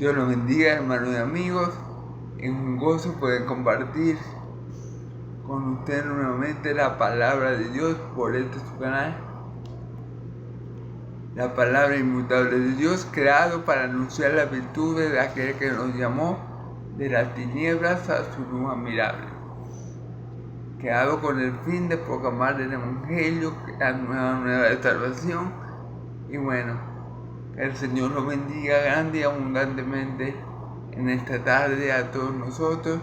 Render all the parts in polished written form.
Dios los bendiga, hermanos y amigos. Es un gozo poder compartir con ustedes nuevamente la palabra de Dios por su canal. La palabra inmutable de Dios, creado para anunciar las virtudes de aquel que nos llamó de las tinieblas a su luz admirable. Creado con el fin de proclamar el Evangelio, la nueva de salvación. Y bueno, que el Señor los bendiga grande y abundantemente en esta tarde a todos nosotros.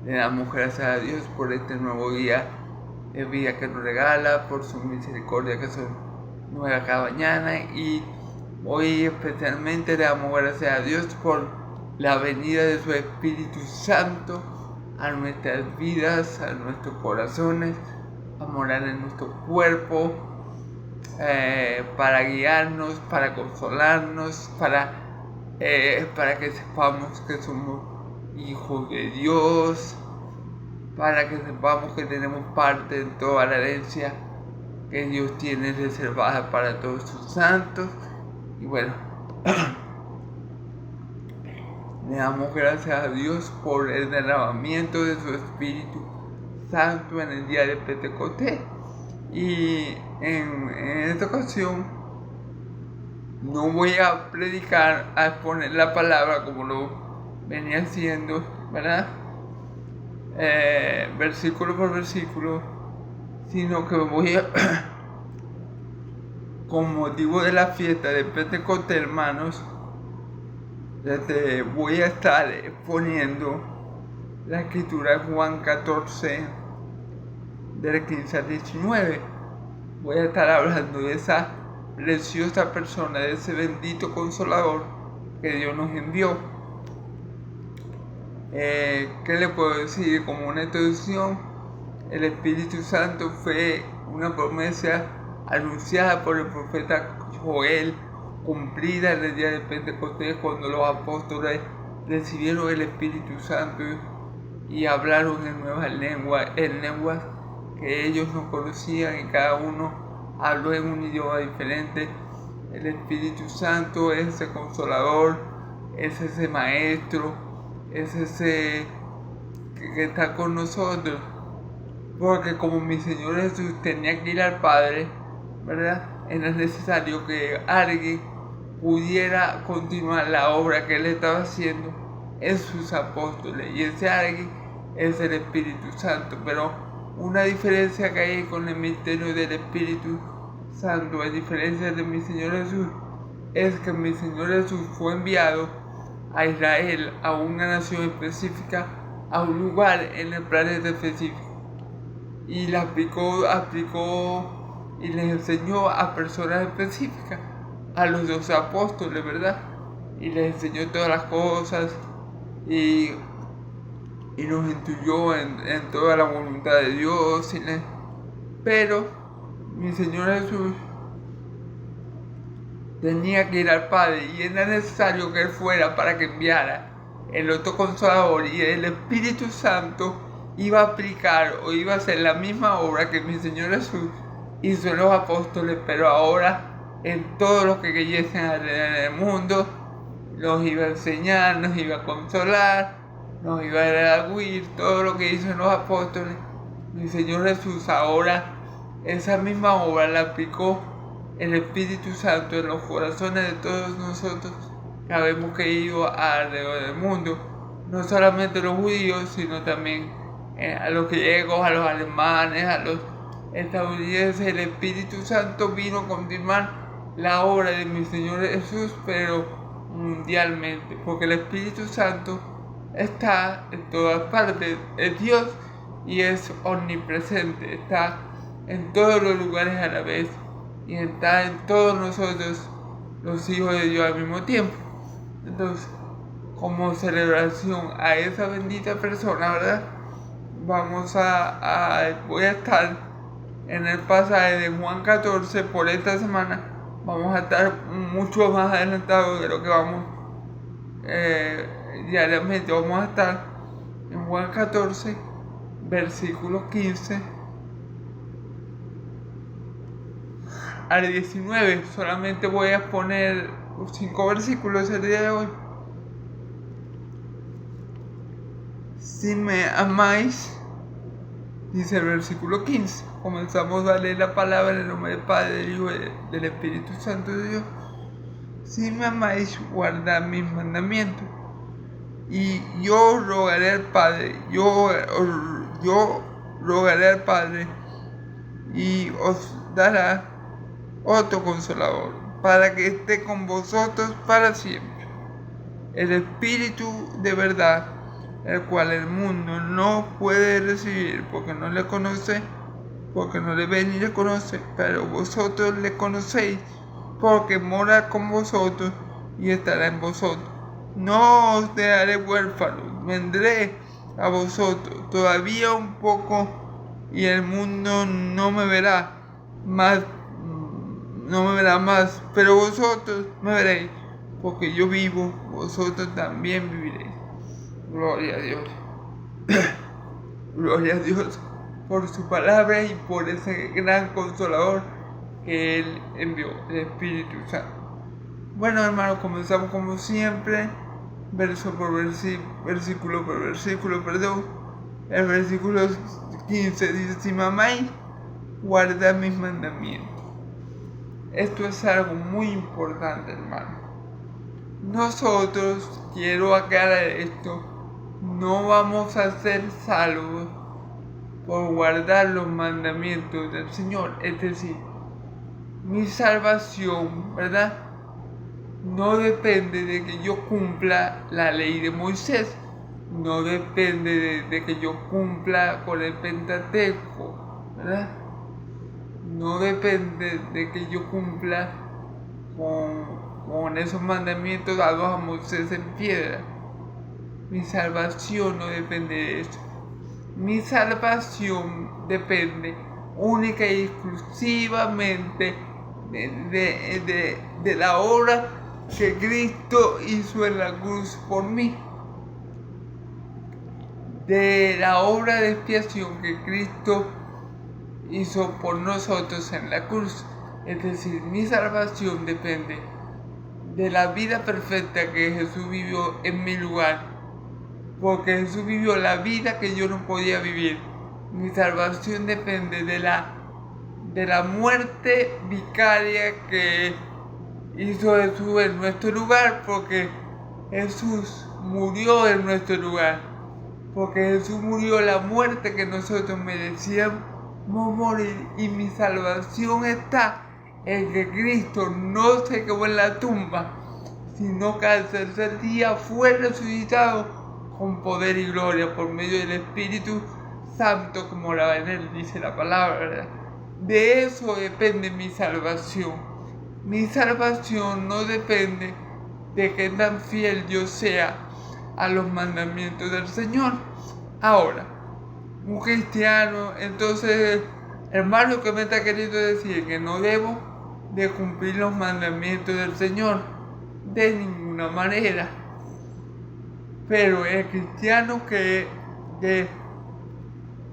Le damos gracias a Dios por este nuevo día de vida que nos regala, por su misericordia que son nueva cada mañana. Y hoy especialmente le damos gracias a Dios por la venida de su Espíritu Santo a nuestras vidas, a nuestros corazones, a morar en nuestro cuerpo, para guiarnos, para consolarnos, para que sepamos que somos hijos de Dios, para que sepamos que tenemos parte en toda la herencia que Dios tiene reservada para todos sus santos. Y bueno, le damos gracias a Dios por el derramamiento de su Espíritu Santo en el día de Pentecostés. Y en esta ocasión no voy a predicar, a exponer la palabra como lo venía haciendo, ¿verdad? Versículo por versículo, sino que voy a, con motivo de la fiesta de Pentecostés, hermanos, voy a estar exponiendo la escritura de Juan 14, del 15 al 19. Voy a estar hablando de esa preciosa persona, de ese bendito consolador que Dios nos envió. ¿Qué le puedo decir? Como una introducción, el Espíritu Santo fue una promesa anunciada por el profeta Joel, cumplida en el día de Pentecostés, cuando los apóstoles recibieron el Espíritu Santo y hablaron en nuevas lenguas, que ellos no conocían, y cada uno habló en un idioma diferente. El Espíritu Santo es ese consolador, es ese maestro, es ese que está con nosotros, porque como mi Señor Jesús tenía que ir al Padre, ¿verdad? Era necesario que alguien pudiera continuar la obra que Él estaba haciendo en sus apóstoles, y ese alguien es el Espíritu Santo. Pero una diferencia que hay con el misterio del Espíritu Santo, a diferencia de mi Señor Jesús, es que mi Señor Jesús fue enviado a Israel, a una nación específica, a un lugar en el planeta específico, y la aplicó y les enseñó a personas específicas, a los 12 apóstoles, ¿verdad? Y les enseñó todas las cosas y nos instruyó en toda la voluntad de Dios. Pero mi Señor Jesús tenía que ir al Padre, y era necesario que Él fuera para que enviara el otro consolador, y el Espíritu Santo iba a aplicar o iba a hacer la misma obra que mi Señor Jesús hizo en los apóstoles, pero ahora en todos los que creyesen alrededor del mundo. Nos iba a enseñar, nos iba a consolar, nos iba a redarguir todo lo que hizo en los apóstoles. Mi Señor Jesús ahora esa misma obra la aplicó el Espíritu Santo en los corazones de todos nosotros que habemos caído alrededor del mundo, no solamente los judíos, sino también a los griegos, a los alemanes, a los estadounidenses. El Espíritu Santo vino a continuar la obra de mi Señor Jesús, pero mundialmente, porque el Espíritu Santo está en todas partes, es Dios y es omnipresente, está en todos los lugares a la vez, y está en todos nosotros, los hijos de Dios, al mismo tiempo. Entonces, como celebración a esa bendita persona, ¿verdad? Voy a estar en el pasaje de Juan 14 por esta semana. Vamos a estar mucho más adelantados de lo que vamos diariamente. Vamos a estar en Juan 14, versículo 15 al 19. Solamente voy a poner 5 versículos el día de hoy. si me amáis, dice el versículo 15. Comenzamos a leer la palabra en el nombre del Padre, del Hijo y del Espíritu Santo de Dios. Si me amáis, guardad mis mandamientos. Y yo rogaré al Padre, yo rogaré al Padre y os dará otro consolador, para que esté con vosotros para siempre. El Espíritu de verdad, el cual el mundo no puede recibir porque no le conoce, porque no le ve ni le conoce, pero vosotros le conocéis, porque mora con vosotros y estará en vosotros. No os dejaré huérfanos, vendré a vosotros. Todavía un poco y el mundo no me verá más, pero vosotros me veréis, porque yo vivo, vosotros también viviréis. Gloria a Dios. Gloria a Dios por su palabra y por ese gran consolador que Él envió, el Espíritu Santo. Bueno, hermanos, comenzamos como siempre, versículo por versículo. El versículo 15 dice: si me amáis, guardad mis mandamientos. Esto es algo muy importante, hermano. Nosotros, quiero aclarar esto, no vamos a ser salvos por guardar los mandamientos del Señor. Es decir, mi salvación, ¿verdad?, no depende de que yo cumpla la ley de Moisés, no depende de que yo cumpla con el Pentateuco, ¿verdad? No depende de que yo cumpla con esos mandamientos dados a Moisés en piedra. Mi salvación no depende de eso. Mi salvación depende única y exclusivamente de la obra que Cristo hizo en la cruz por mí, de la obra de expiación que Cristo hizo por nosotros en la cruz. Es decir, mi salvación depende de la vida perfecta que Jesús vivió en mi lugar, porque Jesús vivió la vida que yo no podía vivir. Mi salvación depende de la muerte vicaria que hizo Jesús en nuestro lugar, porque Jesús murió en nuestro lugar, porque Jesús murió la muerte que nosotros merecíamos morir. Y mi salvación está en que Cristo no se quedó en la tumba, sino que al tercer día fue resucitado con poder y gloria por medio del Espíritu Santo, como en él dice la palabra, ¿verdad? De eso depende mi salvación. Mi salvación no depende de que tan fiel yo sea a los mandamientos del Señor. Ahora, un cristiano, entonces, hermano, que me está queriendo decir que no debo de cumplir los mandamientos del Señor de ninguna manera. Pero el cristiano que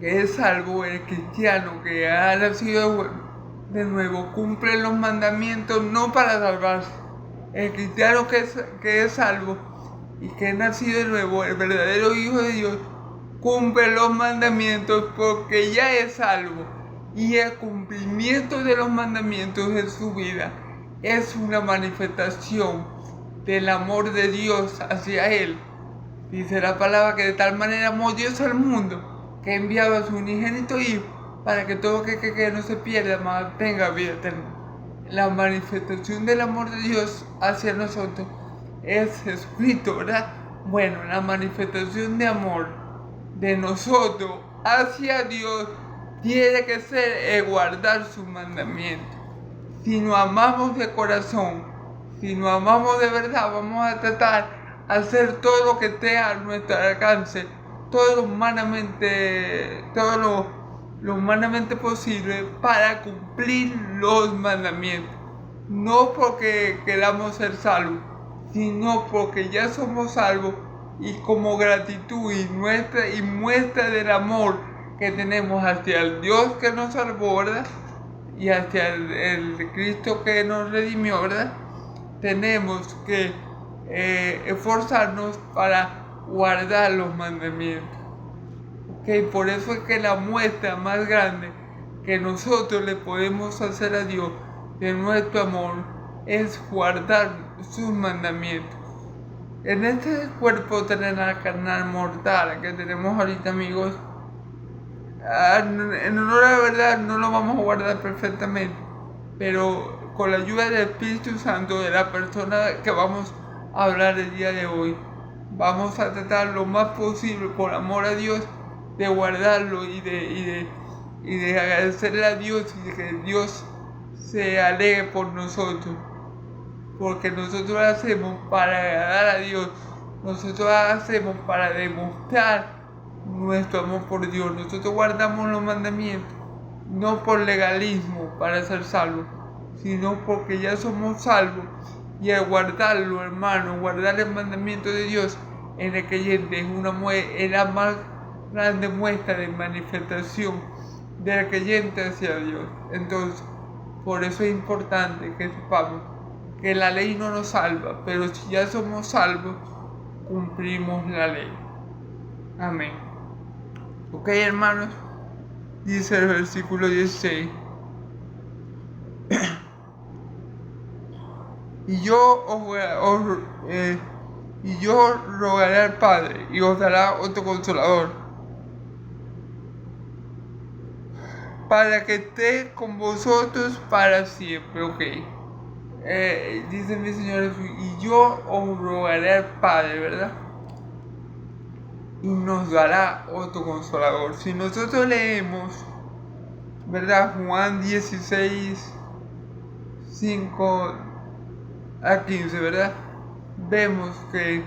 es salvo, el cristiano que ha nacido de nuevo, cumple los mandamientos no para salvarse. El cristiano que es salvo y que ha nacido de nuevo, el verdadero Hijo de Dios, cumple los mandamientos porque ya es salvo. Y el cumplimiento de los mandamientos en su vida es una manifestación del amor de Dios hacia él. Dice la palabra que de tal manera amó Dios al mundo, que enviaba a su unigénito Hijo, para que todo que no se pierda, mas tenga vida eterna. La manifestación del amor de Dios hacia nosotros es Jesucristo, ¿verdad? Bueno, la manifestación de amor de nosotros hacia Dios tiene que ser guardar sus mandamientos. Si nos amamos de corazón, si nos amamos de verdad, vamos a tratar de hacer todo lo que esté a nuestro alcance, todo lo humanamente posible para cumplir los mandamientos. No porque queramos ser salvos, sino porque ya somos salvos, y como gratitud y muestra del amor que tenemos hacia el Dios que nos salvó, ¿verdad?, y hacia el Cristo que nos redimió, ¿verdad?, tenemos que esforzarnos para guardar los mandamientos. ¿Ok? Por eso es que la muestra más grande que nosotros le podemos hacer a Dios de nuestro amor es guardar sus mandamientos. En este cuerpo terrenal carnal mortal que tenemos ahorita, amigos, en honor a la verdad no lo vamos a guardar perfectamente, pero con la ayuda del Espíritu Santo, de la persona que vamos a hablar el día de hoy, vamos a tratar lo más posible, por amor a Dios, de guardarlo y de agradecerle a Dios y de que Dios se alegre por nosotros. Porque nosotros lo hacemos para agradar a Dios, nosotros lo hacemos para demostrar nuestro amor por Dios. Nosotros guardamos los mandamientos, no por legalismo para ser salvos, sino porque ya somos salvos. Y al guardarlo, hermano, guardar el mandamiento de Dios en el creyente es la más grande muestra de manifestación del creyente hacia Dios. Entonces, por eso es importante que sepamos que la ley no nos salva, pero si ya somos salvos, cumplimos la ley. Amén. Ok, hermanos, dice el versículo 16. Y yo rogaré al Padre y os dará otro consolador, para que esté con vosotros para siempre. Ok. Dice mi Señor Jesús, y yo os rogaré al Padre, ¿verdad? Y nos dará otro consolador. Si nosotros leemos, ¿verdad? Juan 16, 5 a 15, ¿verdad? Vemos que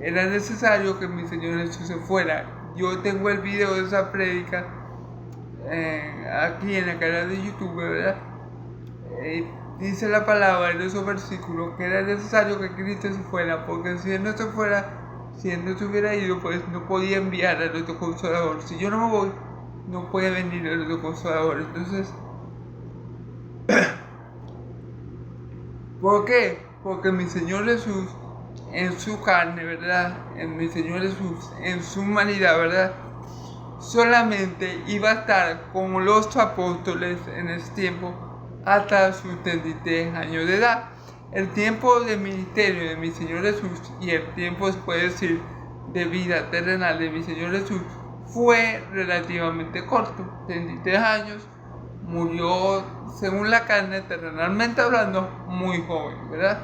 era necesario que mi Señor Jesús se fuera. Yo tengo el video de esa prédica aquí en el canal de YouTube, ¿verdad? Dice la palabra en esos versículos que era necesario que Cristo se fuera, porque si Él no se fuera, si Él no se hubiera ido, pues no podía enviar a nuestro Consolador. Si yo no me voy, no puede venir a nuestro Consolador. Entonces, ¿por qué? Porque mi Señor Jesús, en su carne, ¿verdad? En mi Señor Jesús, en su humanidad, ¿verdad? Solamente iba a estar con los apóstoles en ese tiempo hasta sus 33 años de edad. El tiempo de ministerio de mi Señor Jesús y el tiempo, se puede decir, de vida terrenal de mi Señor Jesús fue relativamente corto, 33 años. Murió, según la carne, terrenalmente hablando, muy joven, ¿verdad?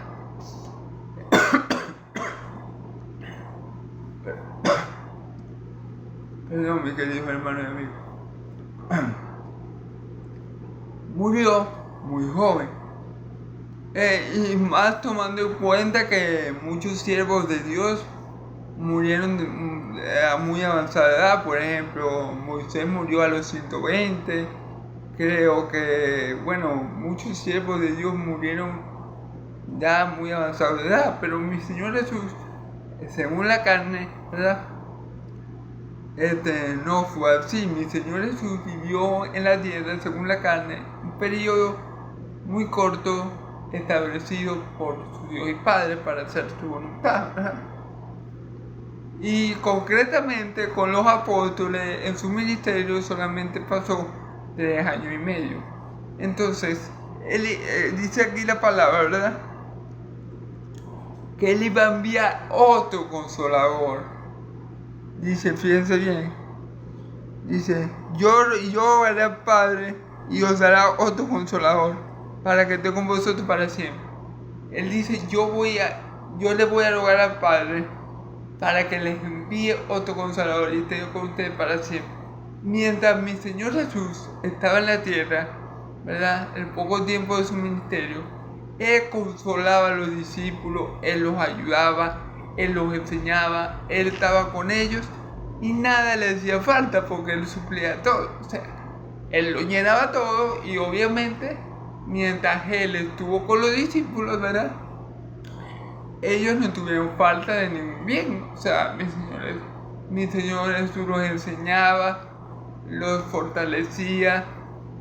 Perdón, mi querido hermano y amigo. Murió muy joven. Y más tomando en cuenta que muchos siervos de Dios murieron a muy avanzada edad. Por ejemplo, Moisés murió a los 120. Creo que, bueno, muchos siervos de Dios murieron ya a muy avanzada edad. Pero mi Señor Jesús, según la carne, ¿verdad? No fue así. Mi Señor Jesús vivió en la tierra, según la carne, un periodo muy corto, establecido por su Dios y Padre para hacer su voluntad, ¿verdad? Y concretamente con los apóstoles en su ministerio solamente pasó 3 años y medio. Entonces, él dice aquí la palabra, ¿verdad? Que Él iba a enviar otro consolador. Dice, fíjense bien, dice, yo haré al Padre y os dará otro consolador para que esté con vosotros para siempre. Él dice, yo le voy a rogar al Padre para que les envíe otro consolador y esté con ustedes para siempre. Mientras mi Señor Jesús estaba en la tierra, ¿verdad? El poco tiempo de su ministerio, Él consolaba a los discípulos, Él los ayudaba, Él los enseñaba, Él estaba con ellos y nada le hacía falta porque Él suplía todo. O sea, Él lo llenaba todo y obviamente mientras Él estuvo con los discípulos, ¿verdad? Ellos no tuvieron falta de ningún bien. O sea, mi Señor Jesús los enseñaba, los fortalecía,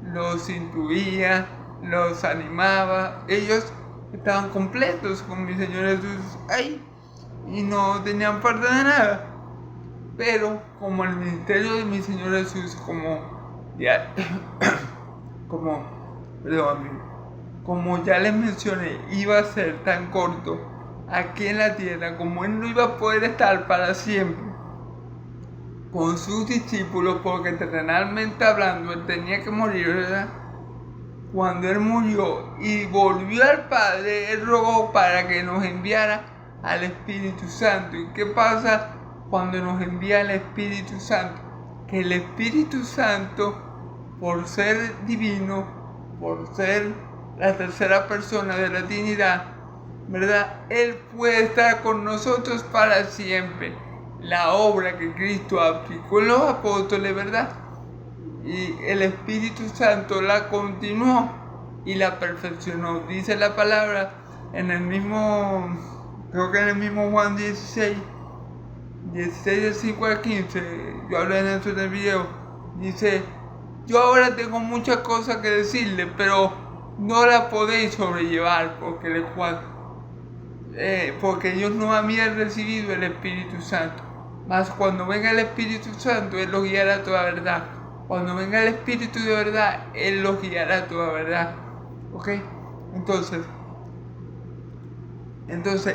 los instruía, los animaba. Ellos estaban completos con mi Señor Jesús ahí y no tenían falta de nada. Pero como el ministerio de mi Señor Jesús, como ya les mencioné, iba a ser tan corto aquí en la tierra, como Él no iba a poder estar para siempre con sus discípulos, porque terrenalmente hablando Él tenía que morir, ¿verdad? Cuando Él murió y volvió al Padre, Él rogó para que nos enviara al Espíritu Santo. ¿Y qué pasa cuando nos envía el Espíritu Santo? Que el Espíritu Santo, por ser divino, por ser la tercera persona de la Trinidad, ¿verdad? Él puede estar con nosotros para siempre. La obra que Cristo aplicó en los apóstoles, ¿verdad? Y el Espíritu Santo la continuó y la perfeccionó. Dice la palabra en el mismo, creo que en el mismo Juan 16 del 5 al 15, yo hablé de eso en el video, dice: yo ahora tengo muchas cosas que decirle, pero no las podéis sobrellevar, porque ellos no habían recibido el Espíritu Santo. Mas cuando venga el Espíritu Santo, Él los guiará a toda verdad. Cuando venga el Espíritu de verdad, Él los guiará a toda verdad. ¿Ok? Entonces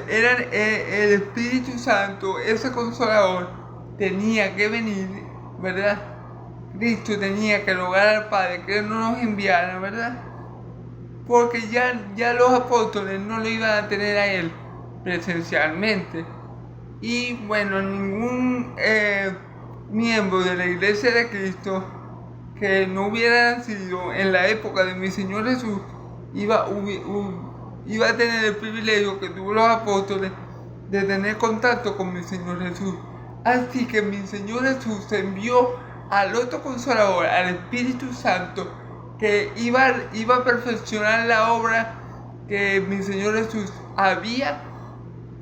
era el Espíritu Santo, ese Consolador, tenía que venir, ¿verdad? Cristo tenía que rogar al Padre que no nos enviara, ¿verdad? Porque ya los apóstoles no lo iban a tener a Él presencialmente. Y bueno, ningún miembro de la Iglesia de Cristo que no hubiera nacido en la época de mi Señor Jesús iba a tener el privilegio que tuvo los apóstoles de tener contacto con mi Señor Jesús. Así que mi Señor Jesús envió al otro Consolador, al Espíritu Santo, que iba a perfeccionar la obra que mi Señor Jesús había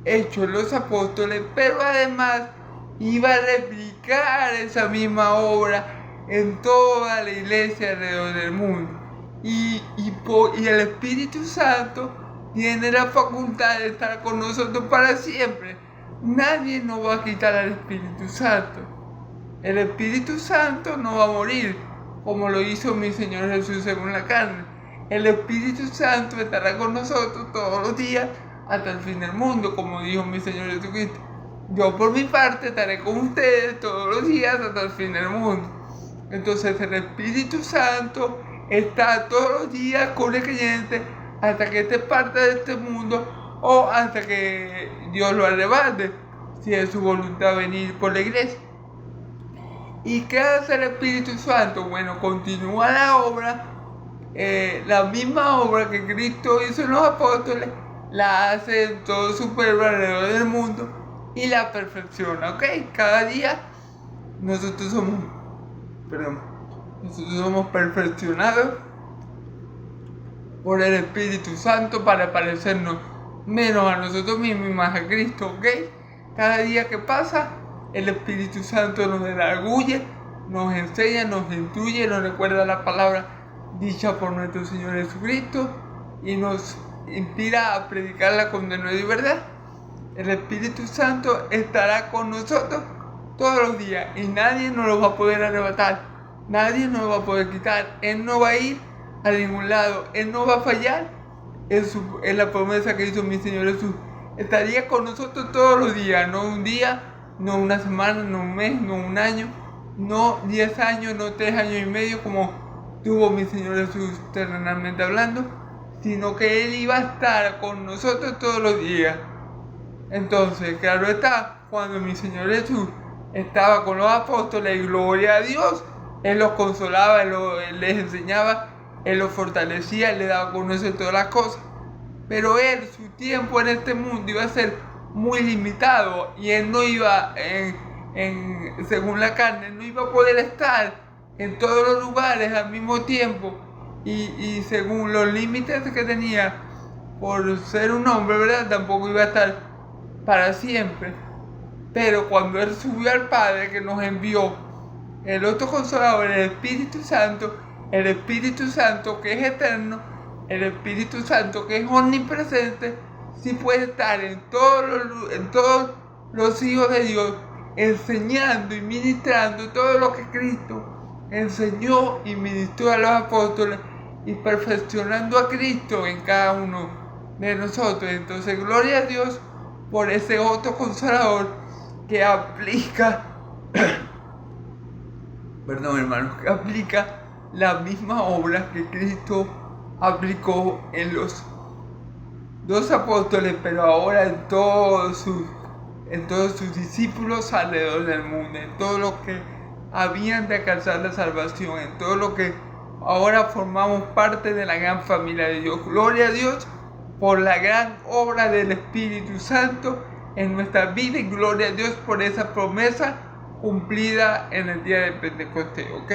hecho en los apóstoles, pero además iba a replicar esa misma obra en toda la iglesia alrededor del mundo. Y el Espíritu Santo tiene la facultad de estar con nosotros para siempre. Nadie nos va a quitar al Espíritu Santo. El Espíritu Santo no va a morir, como lo hizo mi Señor Jesús según la carne. El Espíritu Santo estará con nosotros todos los días hasta el fin del mundo, como dijo mi Señor Jesucristo. Yo por mi parte estaré con ustedes todos los días hasta el fin del mundo. Entonces el Espíritu Santo está todos los días con el creyente hasta que esté parte de este mundo o hasta que Dios lo arrebate, si es su voluntad venir por la iglesia. ¿Y qué hace el Espíritu Santo? Bueno, continúa la obra, la misma obra que Cristo hizo en los apóstoles, la hace en todo su pueblo alrededor del mundo y la perfecciona, ¿ok? Cada día nosotros somos perfeccionados por el Espíritu Santo para parecernos menos a nosotros mismos y más a Cristo, ¿ok? Cada día que pasa, el Espíritu Santo nos redarguye, nos enseña, nos instruye, nos recuerda la palabra dicha por nuestro Señor Jesucristo y nos inspira a predicarla con denuedo y verdad. El Espíritu Santo estará con nosotros todos los días y nadie nos lo va a poder arrebatar, nadie nos lo va a poder quitar. Él no va a ir a ningún lado, Él no va a fallar en la promesa que hizo mi Señor Jesús. Estaría con nosotros todos los días, no un día, no una semana, no un mes, no un año, no 10 años, no 3 años y medio como tuvo mi Señor Jesús terrenalmente hablando, sino que Él iba a estar con nosotros todos los días. Entonces, claro está, cuando mi Señor Jesús estaba con los apóstoles, y gloria a Dios, Él los consolaba, Él les enseñaba, Él los fortalecía, Él les daba a conocer todas las cosas. Pero Él, su tiempo en este mundo iba a ser muy limitado y Él no iba, según la carne, no iba a poder estar en todos los lugares al mismo tiempo y según los límites que tenía por ser un hombre, ¿verdad? Tampoco iba a estar para siempre. Pero cuando Él subió al Padre que nos envió el otro Consolador, el Espíritu Santo que es eterno, el Espíritu Santo que es omnipresente, sí puede estar en todos los hijos de Dios enseñando y ministrando todo lo que Cristo enseñó y ministró a los apóstoles y perfeccionando a Cristo en cada uno de nosotros. Entonces, gloria a Dios por ese otro Consolador que aplica, perdón hermanos, que aplica la misma obra que Cristo aplicó en los dos apóstoles, pero ahora en todos sus discípulos alrededor del mundo, en todo lo que habían de alcanzar la salvación, en todo lo que ahora formamos parte de la gran familia de Dios. Gloria a Dios por la gran obra del Espíritu Santo en nuestra vida y gloria a Dios por esa promesa cumplida en el día de Pentecostés, ¿ok?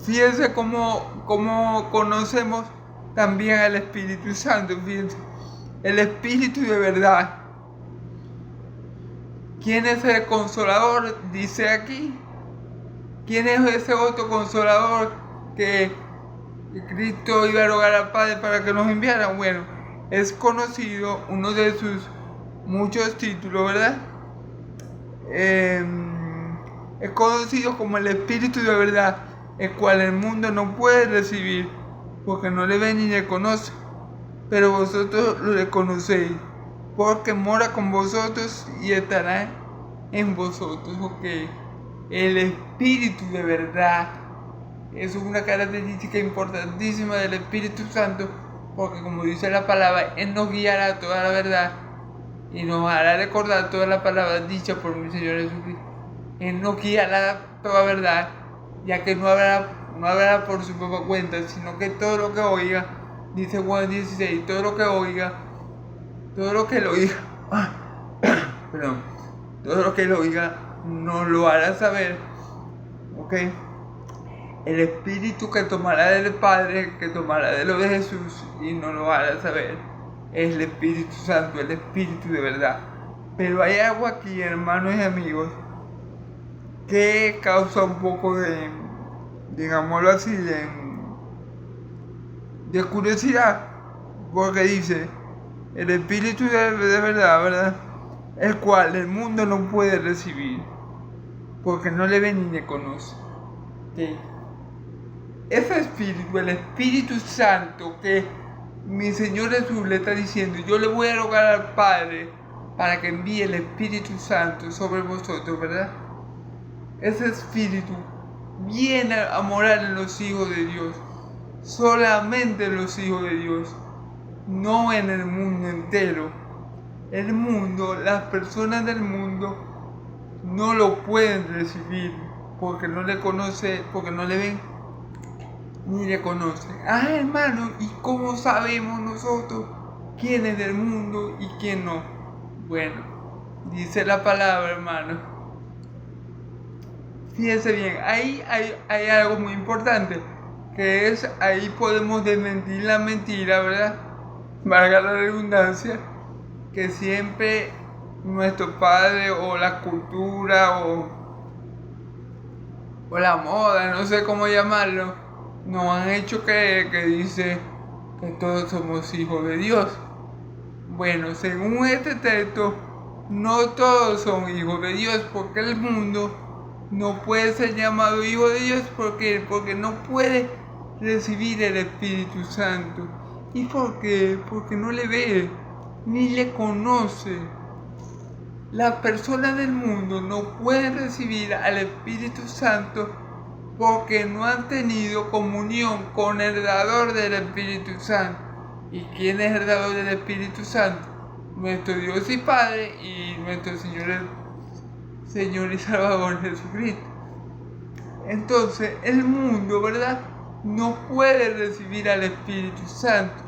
Fíjense cómo conocemos también al Espíritu Santo. Fíjense, el Espíritu de verdad. ¿Quién es el Consolador? Dice aquí. ¿Quién es ese otro Consolador que Cristo iba a rogar al Padre para que nos enviara? Bueno, es conocido, uno de sus muchos títulos, ¿verdad? Es conocido como el Espíritu de verdad, el cual el mundo no puede recibir, porque no le ve ni le conoce, pero vosotros lo conocéis, porque mora con vosotros y estará en vosotros. Ok, el Espíritu de verdad, eso es una característica importantísima del Espíritu Santo, porque como dice la palabra, Él nos guiará a toda la verdad y nos hará recordar toda la palabra dicha por mi Señor Jesucristo. Él nos guiará a toda verdad, ya que no hablará por su propia cuenta, sino que todo lo que oiga, dice Juan 16, todo lo que él oiga, perdón, todo lo que él oiga nos lo hará saber, ¿ok? El Espíritu que tomará del Padre, que tomará de lo de Jesús y nos lo hará saber, es el Espíritu Santo, el Espíritu de verdad. Pero hay algo aquí, hermanos y amigos, que causa un poco de, digámoslo así, de curiosidad, porque dice, el Espíritu de verdad, ¿verdad? El cual el mundo no puede recibir, porque no le ve ni le conoce. ¿Sí? Ese Espíritu, el Espíritu Santo, que mi Señor Jesús le está diciendo, yo le voy a rogar al Padre para que envíe el Espíritu Santo sobre vosotros, ¿verdad? Ese Espíritu viene a morar en los hijos de Dios, solamente en los hijos de Dios, no en el mundo entero. El mundo, las personas del mundo no lo pueden recibir porque no le conoce, porque no le ven ni le conocen. Ah, hermano, ¿y cómo sabemos nosotros quién es del mundo y quién no? Bueno, dice la palabra, hermano. Fíjense bien, ahí hay algo muy importante, que es, ahí podemos desmentir la mentira, ¿verdad? Valga la redundancia, que siempre nuestro padre o la cultura o la moda, no sé cómo llamarlo, nos han hecho creer que dice que todos somos hijos de Dios. Bueno, según este texto, no todos son hijos de Dios, porque el mundo no puede ser llamado hijo de Dios porque no puede recibir el Espíritu Santo. ¿Y por qué? Porque no le ve ni le conoce. Las personas del mundo no pueden recibir al Espíritu Santo porque no han tenido comunión con el dador del Espíritu Santo. ¿Y quién es el dador del Espíritu Santo? Nuestro Dios y Padre y nuestro Señor y Salvador Jesucristo. Entonces el mundo, ¿verdad?, no puede recibir al Espíritu Santo.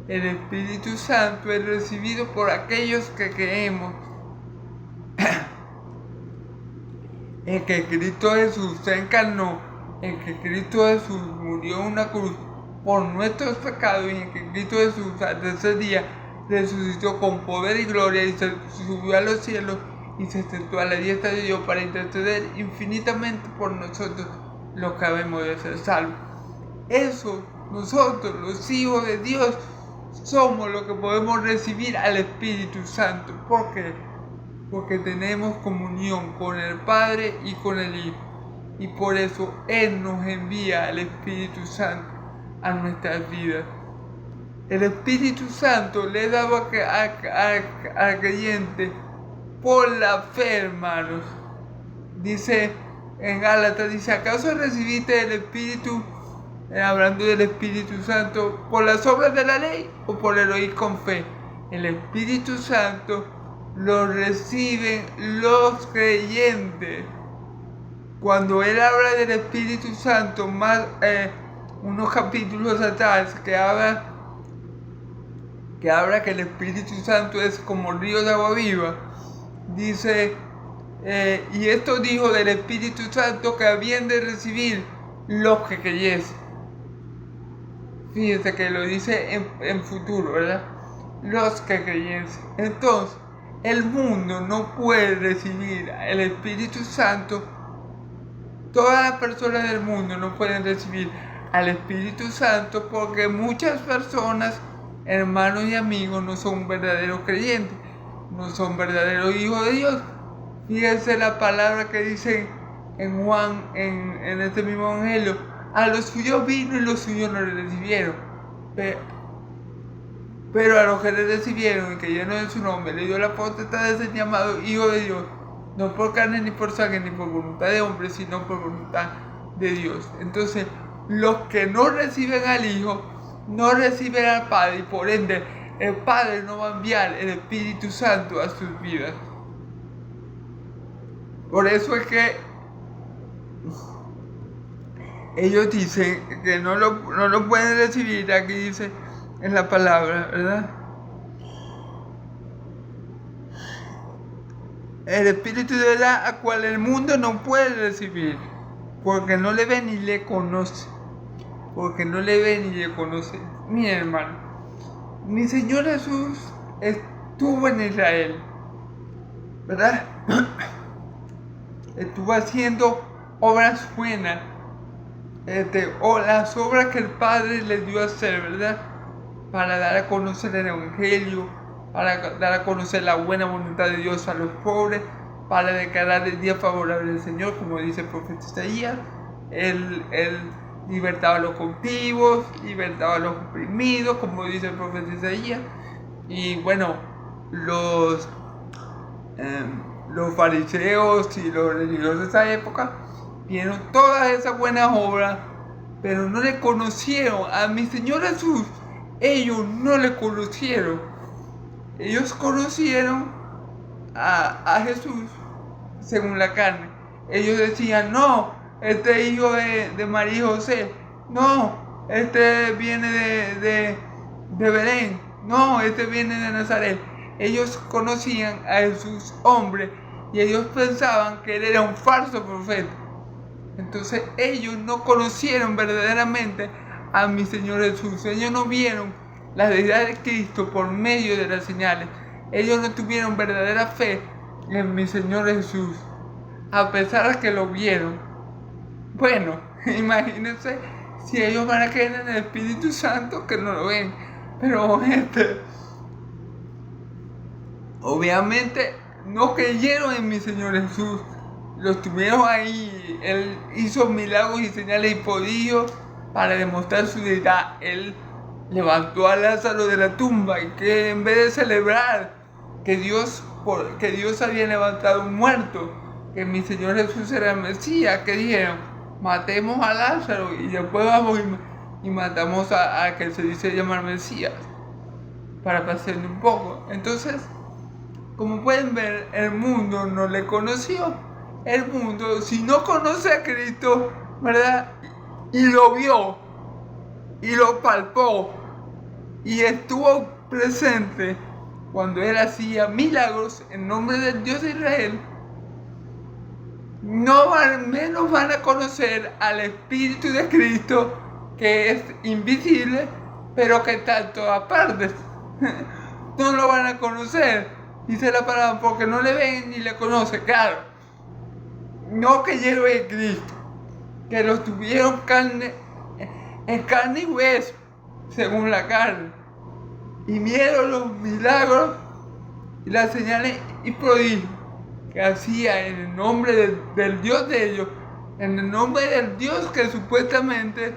El Espíritu Santo es recibido por aquellos que creemos en que Cristo Jesús se encarnó, en que Cristo Jesús murió en una cruz por nuestros pecados y en que Cristo Jesús al tercer día resucitó con poder y gloria y se subió a los cielos y se sentó a la diestra de Dios para interceder infinitamente por nosotros los que habemos de ser salvos. Eso, nosotros, los hijos de Dios, somos los que podemos recibir al Espíritu Santo. ¿Por qué? Porque tenemos comunión con el Padre y con el Hijo. Y por eso Él nos envía al Espíritu Santo a nuestras vidas. El Espíritu Santo le daba al creyente por la fe, hermanos. Dice en Gálatas, dice, ¿acaso recibiste el Espíritu, hablando del Espíritu Santo, por las obras de la ley o por el oír con fe? El Espíritu Santo lo reciben los creyentes. Cuando él habla del Espíritu Santo, más unos capítulos atrás, que habla que el Espíritu Santo es como río de agua viva, dice, y esto dijo del Espíritu Santo que habían de recibir los que creyesen. Fíjense que lo dice en futuro, ¿verdad? Los que creyesen. Entonces, el mundo no puede recibir el Espíritu Santo. Todas las personas del mundo no pueden recibir al Espíritu Santo porque muchas personas, hermanos y amigos, no son verdaderos creyentes, no son verdaderos hijos de Dios. Fíjense la palabra que dice en Juan, en este mismo evangelio, a los suyos vino y los suyos no le recibieron, pero a los que le recibieron y que lleno de su nombre le dio la potestad de ser llamado hijo de Dios, no por carne ni por sangre ni por voluntad de hombre, sino por voluntad de Dios. Entonces, los que no reciben al Hijo, no reciben al Padre, y por ende, el Padre no va a enviar el Espíritu Santo a sus vidas. Por eso es que ellos dicen que no lo pueden recibir. Aquí dice en la palabra, ¿verdad? El Espíritu de verdad a cual el mundo no puede recibir, porque no le ve ni le conoce. Porque no le ve ni le conoce. Mi hermano, mi Señor Jesús estuvo en Israel, ¿verdad? Estuvo haciendo obras buenas, o las obras que el Padre le dio a hacer, ¿verdad? Para dar a conocer el Evangelio, para dar a conocer la buena voluntad de Dios a los pobres, para declarar el día favorable del Señor, como dice el profeta Isaías. Él libertaba a los cautivos, libertaba a los oprimidos, como dice el profeta Isaías. Y bueno, los fariseos y los religiosos de esa época vieron todas esas buenas obras, pero no le conocieron a mi Señor Jesús. Ellos no le conocieron. Ellos conocieron a Jesús según la carne. Ellos decían, no, este es hijo de María y José. No, este viene de Belén. No, este viene de Nazaret. Ellos conocían a Jesús hombre y ellos pensaban que él era un falso profeta. Entonces ellos no conocieron verdaderamente a mi Señor Jesús. Ellos no vieron la deidad de Cristo por medio de las señales. Ellos no tuvieron verdadera fe en mi Señor Jesús, a pesar de que lo vieron. Bueno, imagínense si ellos van a creer en el Espíritu Santo que no lo ven. Pero obviamente no creyeron en mi Señor Jesús. Lo estuvieron ahí. Él hizo milagros y señales y prodigios para demostrar su deidad. Él levantó a Lázaro de la tumba, y que en vez de celebrar que Dios había levantado un muerto, que mi Señor Jesús era el Mesías, que dijeron, matemos a Lázaro y después vamos y matamos a que se dice llamar Mesías, para pasarle un poco. Entonces, como pueden ver, el mundo no le conoció. El mundo, si no conoce a Cristo, ¿verdad? Y lo vio, y lo palpó, y estuvo presente cuando Él hacía milagros en nombre del Dios de Israel, no al menos van a conocer al Espíritu de Cristo, que es invisible, pero que está en todas partes. No lo van a conocer, dice la palabra, porque no le ven ni le conocen. Claro, no creyeron en Cristo, que lo tuvieron en carne y hueso, según la carne. y vieron los milagros y las señales y prodigios que hacía en el nombre del Dios de ellos, en el nombre del Dios que supuestamente,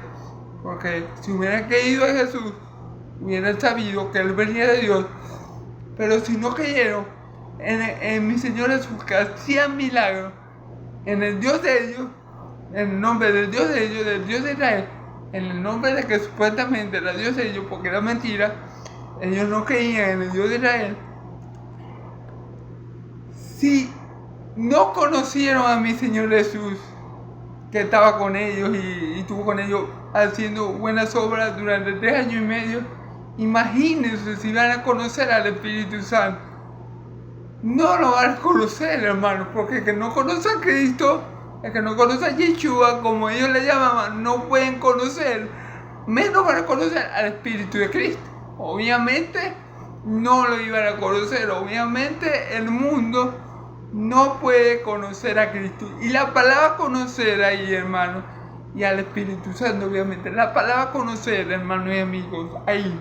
porque si hubieran creído en Jesús, hubieran sabido que Él venía de Dios, pero si no creyeron en mi Señor Jesús que hacía milagros, en el Dios de ellos, en el nombre del Dios de ellos, del Dios de Israel, en el nombre de que supuestamente era Dios de ellos, porque era mentira, ellos no creían en el Dios de Israel. Si no conocieron a mi Señor Jesús, que estaba con ellos y estuvo con ellos haciendo buenas obras durante 3 años y medio, imagínense si van a conocer al Espíritu Santo. No lo van a conocer, hermanos, porque el que no conoce a Cristo, el que no conoce a Yeshua, como ellos le llamaban, no pueden conocer, menos van a conocer al Espíritu de Cristo. Obviamente no lo iban a conocer, obviamente el mundo no puede conocer a Cristo. Y la palabra conocer ahí, hermano, y al Espíritu Santo, obviamente, la palabra conocer, hermanos y amigos, ahí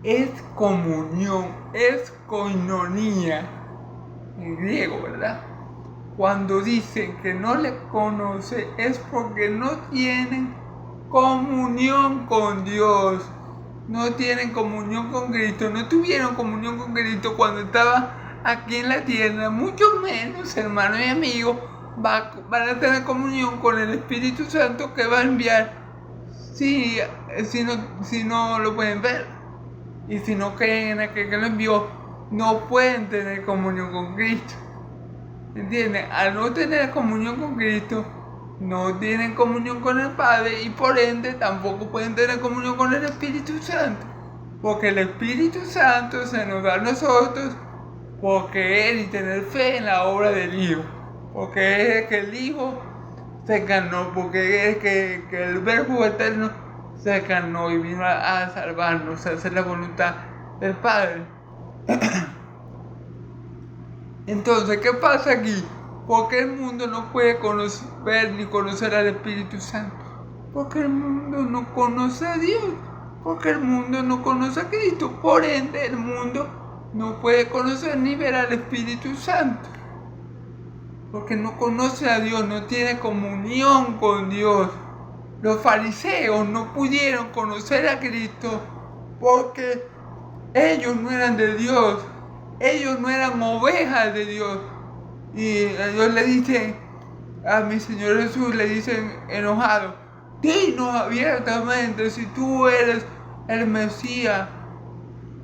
es comunión, es koinonía, en griego, ¿verdad? Cuando dicen que no le conoce es porque no tienen comunión con Dios, no tienen comunión con Cristo, no tuvieron comunión con Cristo cuando estaba aquí en la tierra, mucho menos, hermanos y amigos, van a tener comunión con el Espíritu Santo que va a enviar si no lo pueden ver. Y si no creen en aquel que lo envió, no pueden tener comunión con Cristo. ¿Entienden? Al no tener comunión con Cristo, no tienen comunión con el Padre y por ende tampoco pueden tener comunión con el Espíritu Santo. Porque el Espíritu Santo se nos da a nosotros por creer y tener fe en la obra del Hijo. Porque es que el Hijo se encarnó, porque es que el Verbo eterno se encarnó y vino a salvarnos, a hacer la voluntad del Padre. Entonces, ¿qué pasa aquí? Porque el mundo no puede ver ni conocer al Espíritu Santo. Porque el mundo no conoce a Dios. Porque el mundo no conoce a Cristo. Por ende, el mundo no puede conocer ni ver al Espíritu Santo. Porque no conoce a Dios, no tiene comunión con Dios. Los fariseos no pudieron conocer a Cristo porque ellos no eran de Dios, ellos no eran ovejas de Dios. Y ellos le dicen a mi Señor Jesús, le dicen enojado, dinos abiertamente si tú eres el Mesías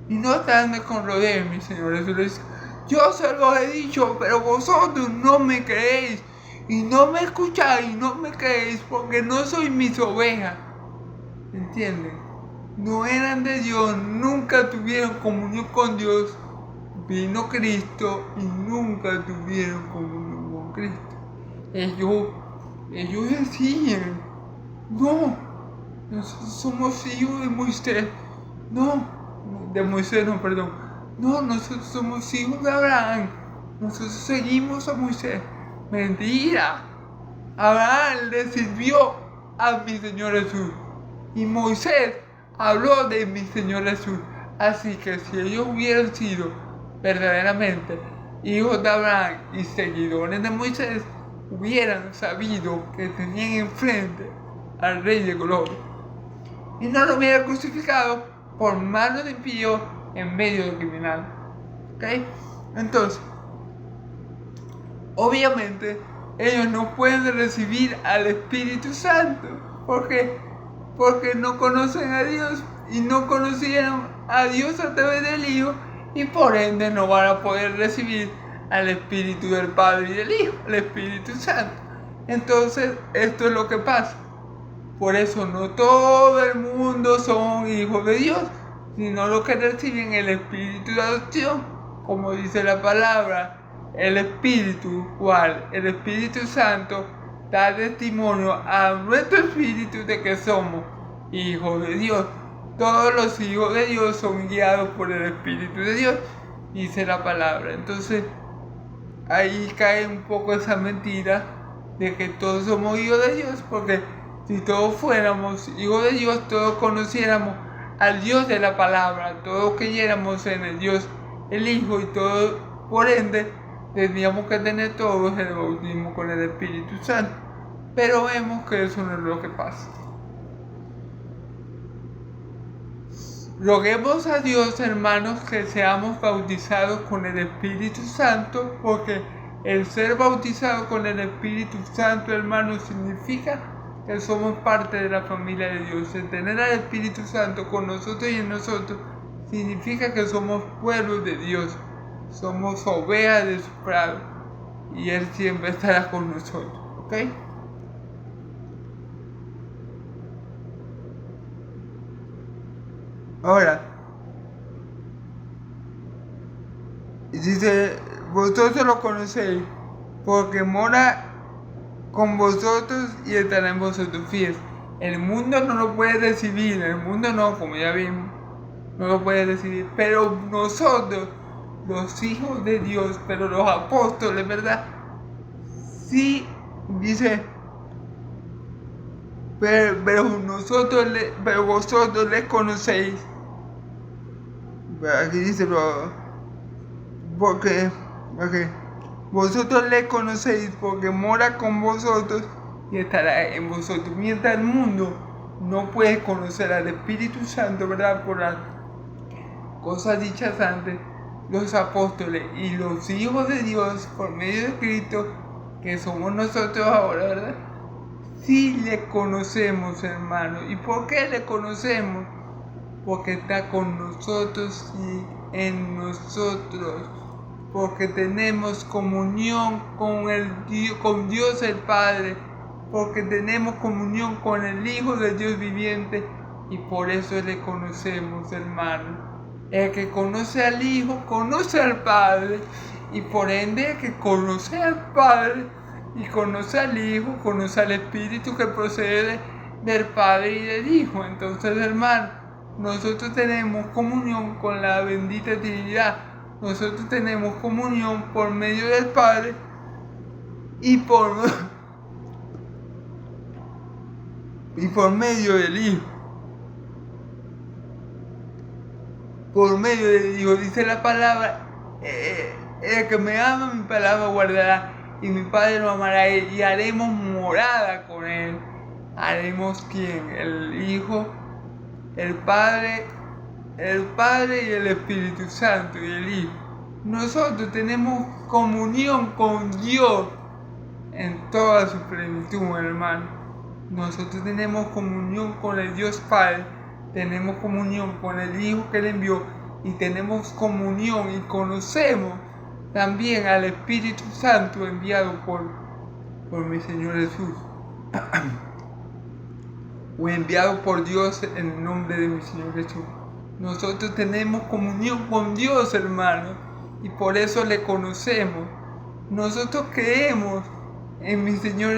y no te andes con rodeos. Mi Señor Jesús le dice, yo se lo he dicho, pero vosotros no me creéis. Y no me escucháis, y no me creéis, porque no soy mis ovejas. ¿Entienden? No eran de Dios, nunca tuvieron comunión con Dios. Vino Cristo y nunca tuvieron comunión con Cristo. Ellos decían, no, nosotros somos hijos de Moisés. No, nosotros somos hijos de Abraham. Nosotros seguimos a Moisés. Mentira. Abraham le sirvió a mi Señor Jesús. Y Moisés habló de mi Señor Jesús. Así que si ellos hubieran sido verdaderamente hijos de Abraham y seguidores de Moisés, hubieran sabido que tenían enfrente al Rey de Gloria. Y no lo hubieran crucificado por mano de impío en medio de criminal. ¿Ok? Entonces, obviamente, ellos no pueden recibir al Espíritu Santo. ¿Por qué? Porque no conocen a Dios y no conocieron a Dios a través del Hijo y por ende no van a poder recibir al Espíritu del Padre y del Hijo, el Espíritu Santo. Entonces, esto es lo que pasa. Por eso no todo el mundo son hijos de Dios, sino los que reciben el Espíritu de adopción, como dice la palabra. El Espíritu, el Espíritu Santo, da testimonio a nuestro espíritu de que somos hijos de Dios. Todos los hijos de Dios son guiados por el Espíritu de Dios, dice la palabra. Entonces, ahí cae un poco esa mentira de que todos somos hijos de Dios, porque si todos fuéramos hijos de Dios, todos conociéramos al Dios de la palabra. Todos creyéramos en el Dios, el Hijo y todo, por ende, tendríamos que tener todos el bautismo con el Espíritu Santo. Pero vemos que eso no es lo que pasa. Roguemos a Dios, hermanos, que seamos bautizados con el Espíritu Santo, porque el ser bautizado con el Espíritu Santo, hermanos, significa que somos parte de la familia de Dios. El tener al Espíritu Santo con nosotros y en nosotros significa que somos pueblos de Dios, somos ovejas de su prado y Él siempre estará con nosotros, ¿ok? Ahora, dice, vosotros lo conocéis, porque mora con vosotros y estará en vosotros fieles. El mundo no lo puede recibir, el mundo no, como ya vimos, no lo puede recibir, pero nosotros, los hijos de Dios, pero los apóstoles, ¿verdad? Sí, dice, pero vosotros les conocéis. Aquí dice, porque vosotros le conocéis, porque mora con vosotros y estará en vosotros. Mientras el mundo no puede conocer al Espíritu Santo, ¿verdad? Por las cosas dichas antes, los apóstoles y los hijos de Dios, por medio de Cristo, que somos nosotros ahora, ¿verdad? Sí le conocemos, hermano. ¿Y por qué le conocemos? Porque está con nosotros y en nosotros, porque tenemos comunión con Dios el Padre, porque tenemos comunión con el Hijo de Dios viviente y por eso le conocemos, hermano. El que conoce al Hijo conoce al Padre y por ende el que conoce al Padre y conoce al Hijo conoce al Espíritu que procede del Padre y del Hijo. Entonces, hermano, nosotros tenemos comunión con la bendita Trinidad. Nosotros tenemos comunión por medio del Padre y por medio del Hijo. Por medio del Hijo, dice la palabra, el que me ama mi palabra guardará y mi Padre lo amará y haremos morada con él. ¿Haremos quién? El Hijo, el Padre y el Espíritu Santo y el Hijo. Nosotros tenemos comunión con Dios en toda su plenitud, hermano. Nosotros tenemos comunión con el Dios Padre, tenemos comunión con el Hijo que Él envió y tenemos comunión y conocemos también al Espíritu Santo enviado por mi Señor Jesús. O enviado por Dios en el nombre de mi Señor Jesús. Nosotros tenemos comunión con Dios, hermano, y por eso le conocemos. Nosotros creemos en mi Señor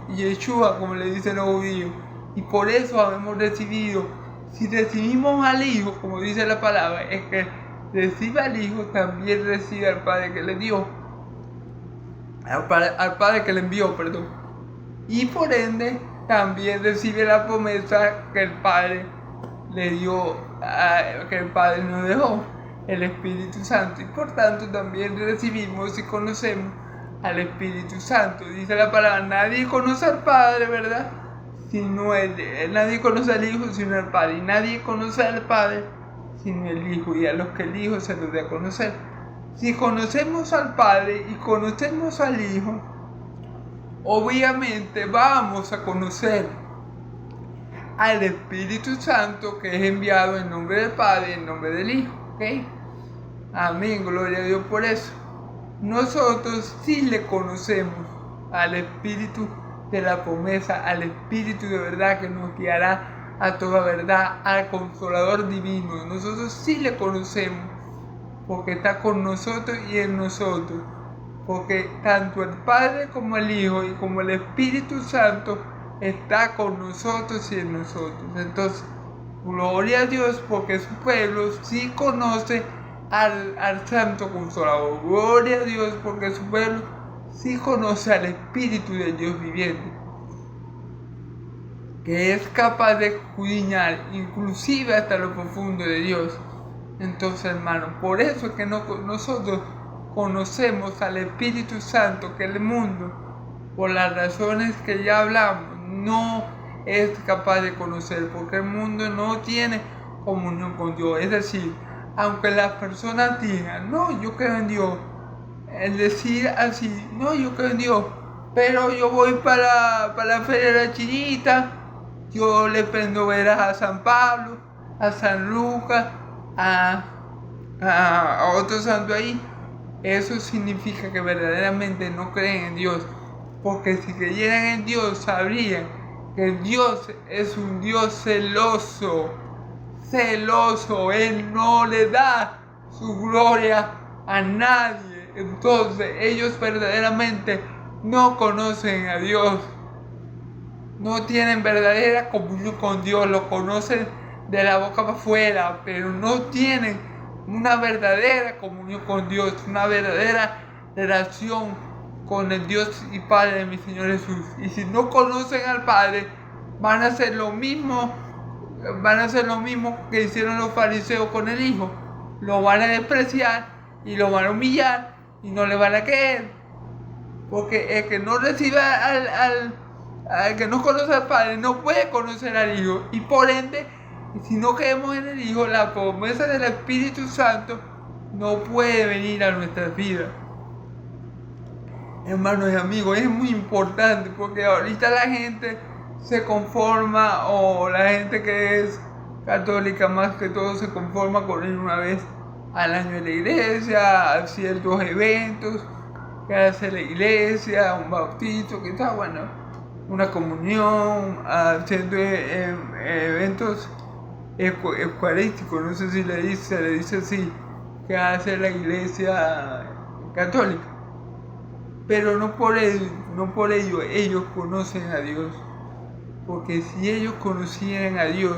Yeshua, como le dicen los judíos, y por eso hemos recibido. Si recibimos al Hijo, como dice la palabra, es que recibe al Hijo, también recibe al Padre que le dio, al Padre que le envió, perdón. Y por ende, también recibe la promesa que el Padre le dio, que el Padre nos dejó, el Espíritu Santo. Y por tanto también recibimos y conocemos al Espíritu Santo. Dice la palabra, nadie conoce al Padre, ¿verdad? Sino nadie conoce al Hijo sino al Padre. Y nadie conoce al Padre sino el Hijo. Y a los que el Hijo se los dé a conocer. Si conocemos al Padre y conocemos al Hijo, obviamente vamos a conocer al Espíritu Santo que es enviado en nombre del Padre y en nombre del Hijo, ¿ok? Amén, gloria a Dios por eso. Nosotros sí le conocemos al Espíritu de la promesa, al Espíritu de verdad que nos guiará a toda verdad, al Consolador Divino. Nosotros sí le conocemos porque está con nosotros y en nosotros. Porque tanto el Padre como el Hijo y como el Espíritu Santo está con nosotros y en nosotros. Entonces, gloria a Dios porque su pueblo sí conoce al Santo Consolador. Gloria a Dios porque su pueblo sí conoce al Espíritu de Dios viviente. que es capaz de escudriñar inclusive hasta lo profundo de Dios. Entonces, hermano, por eso es que nosotros conocemos al Espíritu Santo, que el mundo, por las razones que ya hablamos, no es capaz de conocer, porque el mundo no tiene comunión con Dios. Es decir, aunque las personas digan, no, yo creo en Dios, el decir así, no, yo creo en Dios, pero yo voy para la feria de la Chinita, yo le prendo velas a San Pablo, a San Lucas, a otro santo ahí. Eso significa que verdaderamente no creen en Dios, porque si creyeran en Dios sabrían que Dios es un Dios celoso, Él no le da su gloria a nadie. Entonces ellos verdaderamente no conocen a Dios, no tienen verdadera comunión con Dios, lo conocen de la boca para afuera, pero no tienen una verdadera comunión con Dios, una verdadera relación con el Dios y Padre de mi Señor Jesús. Y si no conocen al Padre, van a hacer lo mismo que hicieron los fariseos con el Hijo. Lo van a despreciar y lo van a humillar y no le van a creer. Porque el que no recibe al que no conoce al Padre no puede conocer al Hijo. Y por ende, si no creemos en el Hijo, la promesa del Espíritu Santo no puede venir a nuestras vidas. Hermanos y amigos, es muy importante porque ahorita la gente se conforma, o la gente que es católica más que todo se conforma con ir una vez al año de la iglesia, a ciertos eventos que hace la iglesia, un bautizo, que está bueno, una comunión, haciendo eventos eucarísticos, no sé si le dice así, que hace la iglesia católica. Pero no por ello ellos conocen a Dios, porque si ellos conocieran a Dios,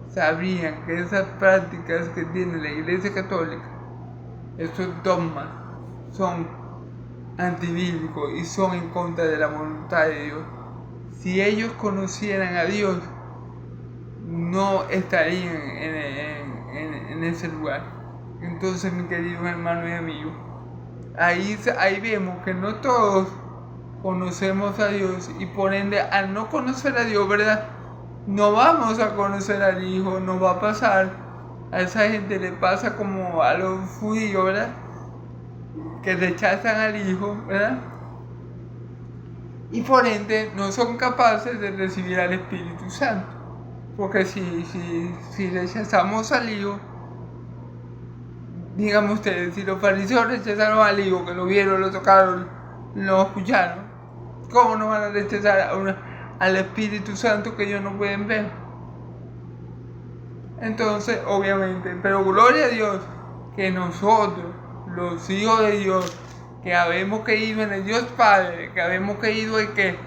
sabrían que esas prácticas que tiene la iglesia católica, esos dogmas, son antibíblicos y son en contra de la voluntad de Dios. Si ellos conocieran a Dios, no estarían en ese lugar. Entonces, mis queridos hermanos y amigos, ahí vemos que no todos conocemos a Dios, y por ende, al no conocer a Dios, ¿verdad?, no vamos a conocer al Hijo. Nos va a pasar, a esa gente le pasa como a los judíos, ¿verdad?, que rechazan al Hijo, ¿verdad?, y por ende no son capaces de recibir al Espíritu Santo. Porque si rechazamos al Hijo, díganme ustedes, si los fariseos rechazaron al Hijo, que lo vieron, lo tocaron, lo escucharon, ¿cómo no van a rechazar al Espíritu Santo que ellos no pueden ver? Entonces, obviamente, pero gloria a Dios que nosotros, los hijos de Dios, que habemos creído en el Dios Padre, que habemos creído en que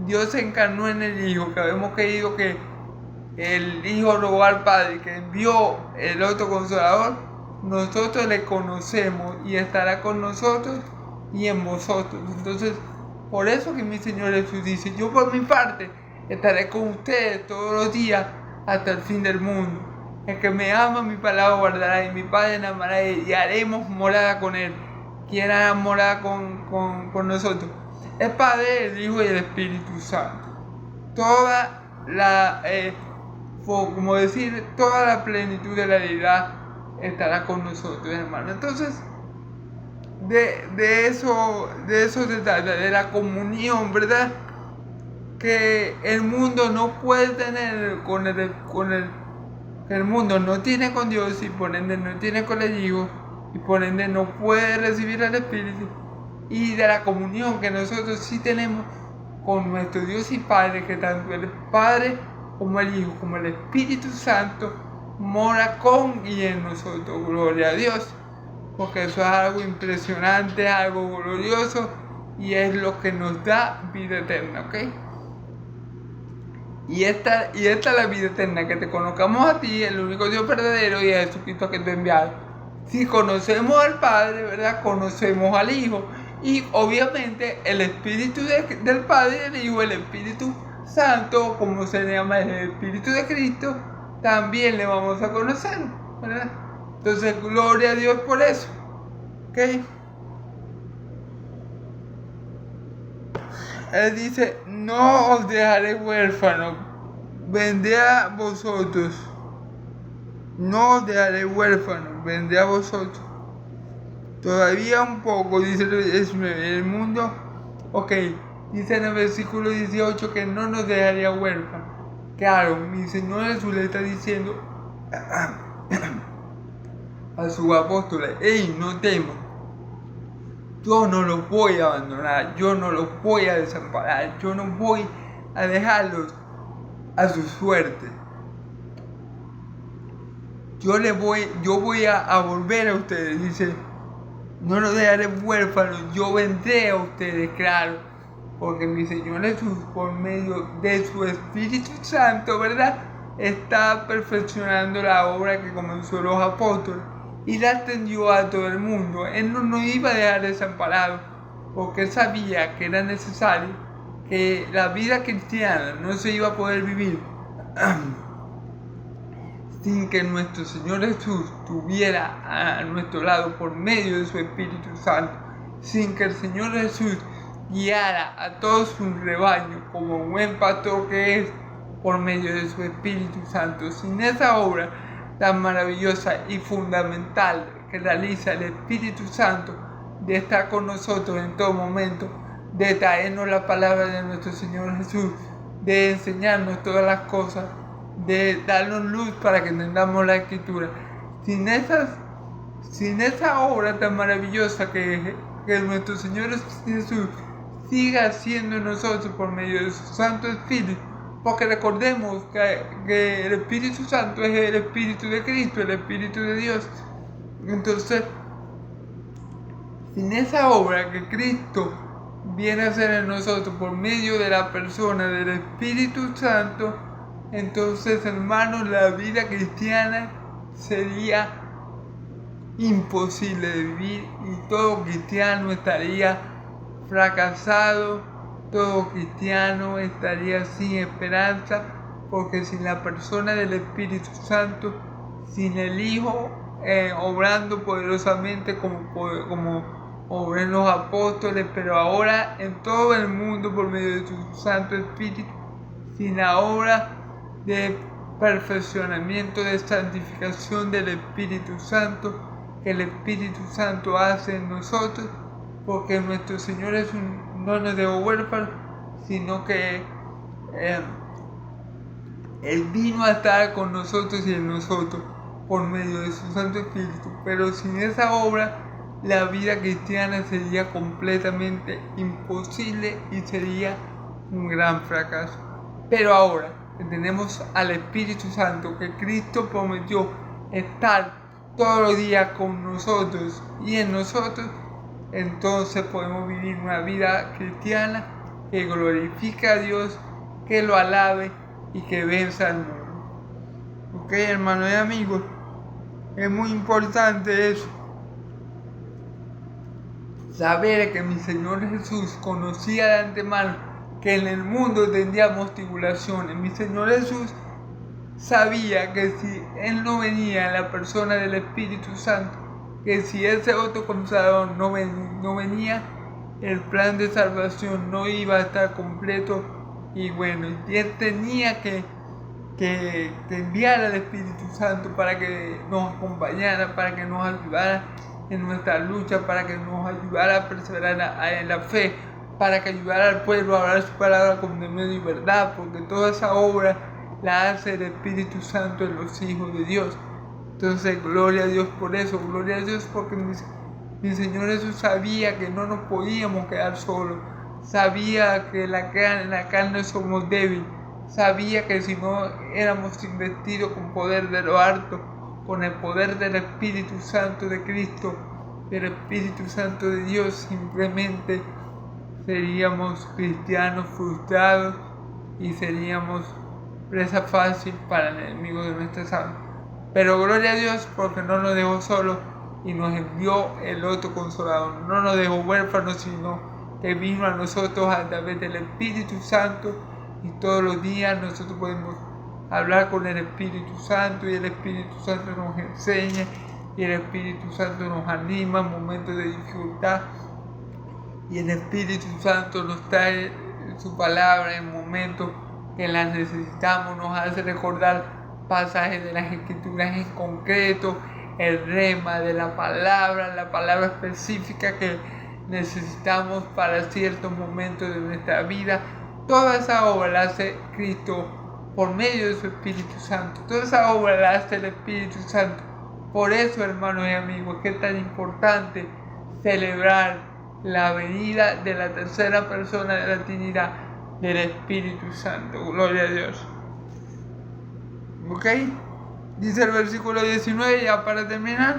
Dios se encarnó en el Hijo, que habemos creído que el Hijo rogó al Padre, que envió el otro Consolador, nosotros le conocemos y estará con nosotros y en vosotros. Entonces, por eso que mi Señor Jesús dice, yo por mi parte estaré con ustedes todos los días hasta el fin del mundo. El que me ama, mi palabra guardará, y mi Padre me amará, y haremos morada con él. ¿Quién hará morada con nosotros? El Padre, el Hijo y el Espíritu Santo. Toda la toda la plenitud de la deidad estará con nosotros, hermano. Entonces, de eso se trata, de la comunión, ¿verdad?, que el mundo no puede tener que el mundo no tiene con Dios, y por ende no tiene con el Hijo, y por ende no puede recibir al Espíritu, y de la comunión que nosotros sí tenemos con nuestro Dios y Padre, que tanto el Padre como el Hijo como el Espíritu Santo mora con y en nosotros. Gloria a Dios, porque eso es algo impresionante, algo glorioso, y es lo que nos da vida eterna, ¿ok? Y esta es la vida eterna, que te conozcamos a ti, el único Dios verdadero, y a Jesucristo que te ha enviado. Si conocemos al Padre, ¿verdad?, conocemos al Hijo, y obviamente el Espíritu del Padre y del Hijo, el Espíritu Santo, como se le llama el Espíritu de Cristo, también le vamos a conocer, ¿verdad? Entonces, gloria a Dios por eso, ¿ok? Él dice, no os dejaré huérfanos, vendré a vosotros. No os dejaré huérfanos, vendré a vosotros. Todavía un poco, dice el mundo, ok, dice en el versículo 18 que no nos dejaría huérfanos. Claro, mi Señor Jesús le está diciendo a sus apóstoles, hey, no teman, yo no los voy a abandonar, yo no los voy a desamparar, yo no voy a dejarlos a su suerte. Yo voy a volver a ustedes, dice, no los dejaré huérfanos, yo vendré a ustedes, claro, porque mi Señor Jesús, por medio de su Espíritu Santo, ¿verdad?, está perfeccionando la obra que comenzó los apóstoles y la extendió a todo el mundo. Él no nos iba a dejar desamparados, porque él sabía que era necesario, que la vida cristiana no se iba a poder vivir sin que nuestro Señor Jesús estuviera a nuestro lado por medio de su Espíritu Santo, sin que el Señor Jesús guiara a todo su rebaño como buen pastor que es por medio de su Espíritu Santo. Sin esa obra tan maravillosa y fundamental que realiza el Espíritu Santo de estar con nosotros en todo momento, de traernos la palabra de nuestro Señor Jesús, de enseñarnos todas las cosas, de darnos luz para que entendamos la Escritura. Sin esa obra tan maravillosa que nuestro Señor Jesús siga haciendo en nosotros por medio de su Santo Espíritu, porque recordemos que el Espíritu Santo es el Espíritu de Cristo, el Espíritu de Dios. Entonces, sin esa obra que Cristo viene a hacer en nosotros por medio de la persona del Espíritu Santo, entonces, hermanos, la vida cristiana sería imposible de vivir y todo cristiano estaría fracasado, todo cristiano estaría sin esperanza, porque sin la persona del Espíritu Santo, sin el Hijo obrando poderosamente como obró en los apóstoles, pero ahora en todo el mundo por medio de su Santo Espíritu, sin la obra de perfeccionamiento, de santificación del Espíritu Santo, que el Espíritu Santo hace en nosotros, porque nuestro Señor no nos dejó huérfanos, sino que Él vino a estar con nosotros y en nosotros por medio de su Santo Espíritu. Pero sin esa obra, la vida cristiana sería completamente imposible y sería un gran fracaso. Pero ahora que tenemos al Espíritu Santo, que Cristo prometió estar todos los días con nosotros y en nosotros, entonces podemos vivir una vida cristiana que glorifique a Dios, que lo alabe y que venza al mundo. Ok, hermanos y amigos, es muy importante eso. Saber que mi Señor Jesús conocía de antemano que en el mundo tendríamos tribulaciones. Mi Señor Jesús sabía que si Él no venía en la persona del Espíritu Santo, que si ese otro Consolador no venía, el plan de salvación no iba a estar completo. Y bueno, y Él tenía que enviar al Espíritu Santo para que nos acompañara, para que nos ayudara en nuestra lucha, para que nos ayudara a perseverar en la fe, para que ayudara al pueblo a hablar su palabra con denuedo y verdad, porque toda esa obra la hace el Espíritu Santo en los hijos de Dios. Entonces, gloria a Dios por eso, gloria a Dios porque mi Señor Jesús sabía que no nos podíamos quedar solos, sabía que en la carne somos débiles, sabía que si no éramos investidos con poder de lo alto, con el poder del Espíritu Santo de Cristo, del Espíritu Santo de Dios, simplemente seríamos cristianos frustrados y seríamos presa fácil para el enemigo de nuestras almas. Pero gloria a Dios porque no nos dejó solos y nos envió el otro Consolador. No nos dejó huérfanos, sino que vino a nosotros a través del Espíritu Santo y todos los días nosotros podemos hablar con el Espíritu Santo y el Espíritu Santo nos enseña y el Espíritu Santo nos anima en momentos de dificultad y el Espíritu Santo nos trae su palabra en momentos que la necesitamos, nos hace recordar pasajes de las Escrituras en concreto, el rema de la palabra específica que necesitamos para ciertos momentos de nuestra vida. Toda esa obra la hace Cristo por medio de su Espíritu Santo. Toda esa obra la hace el Espíritu Santo. Por eso, hermanos y amigos, que es tan importante celebrar la venida de la tercera persona de la Trinidad, del Espíritu Santo. Gloria a Dios. ¿Ok? Dice el versículo 19, ya para terminar.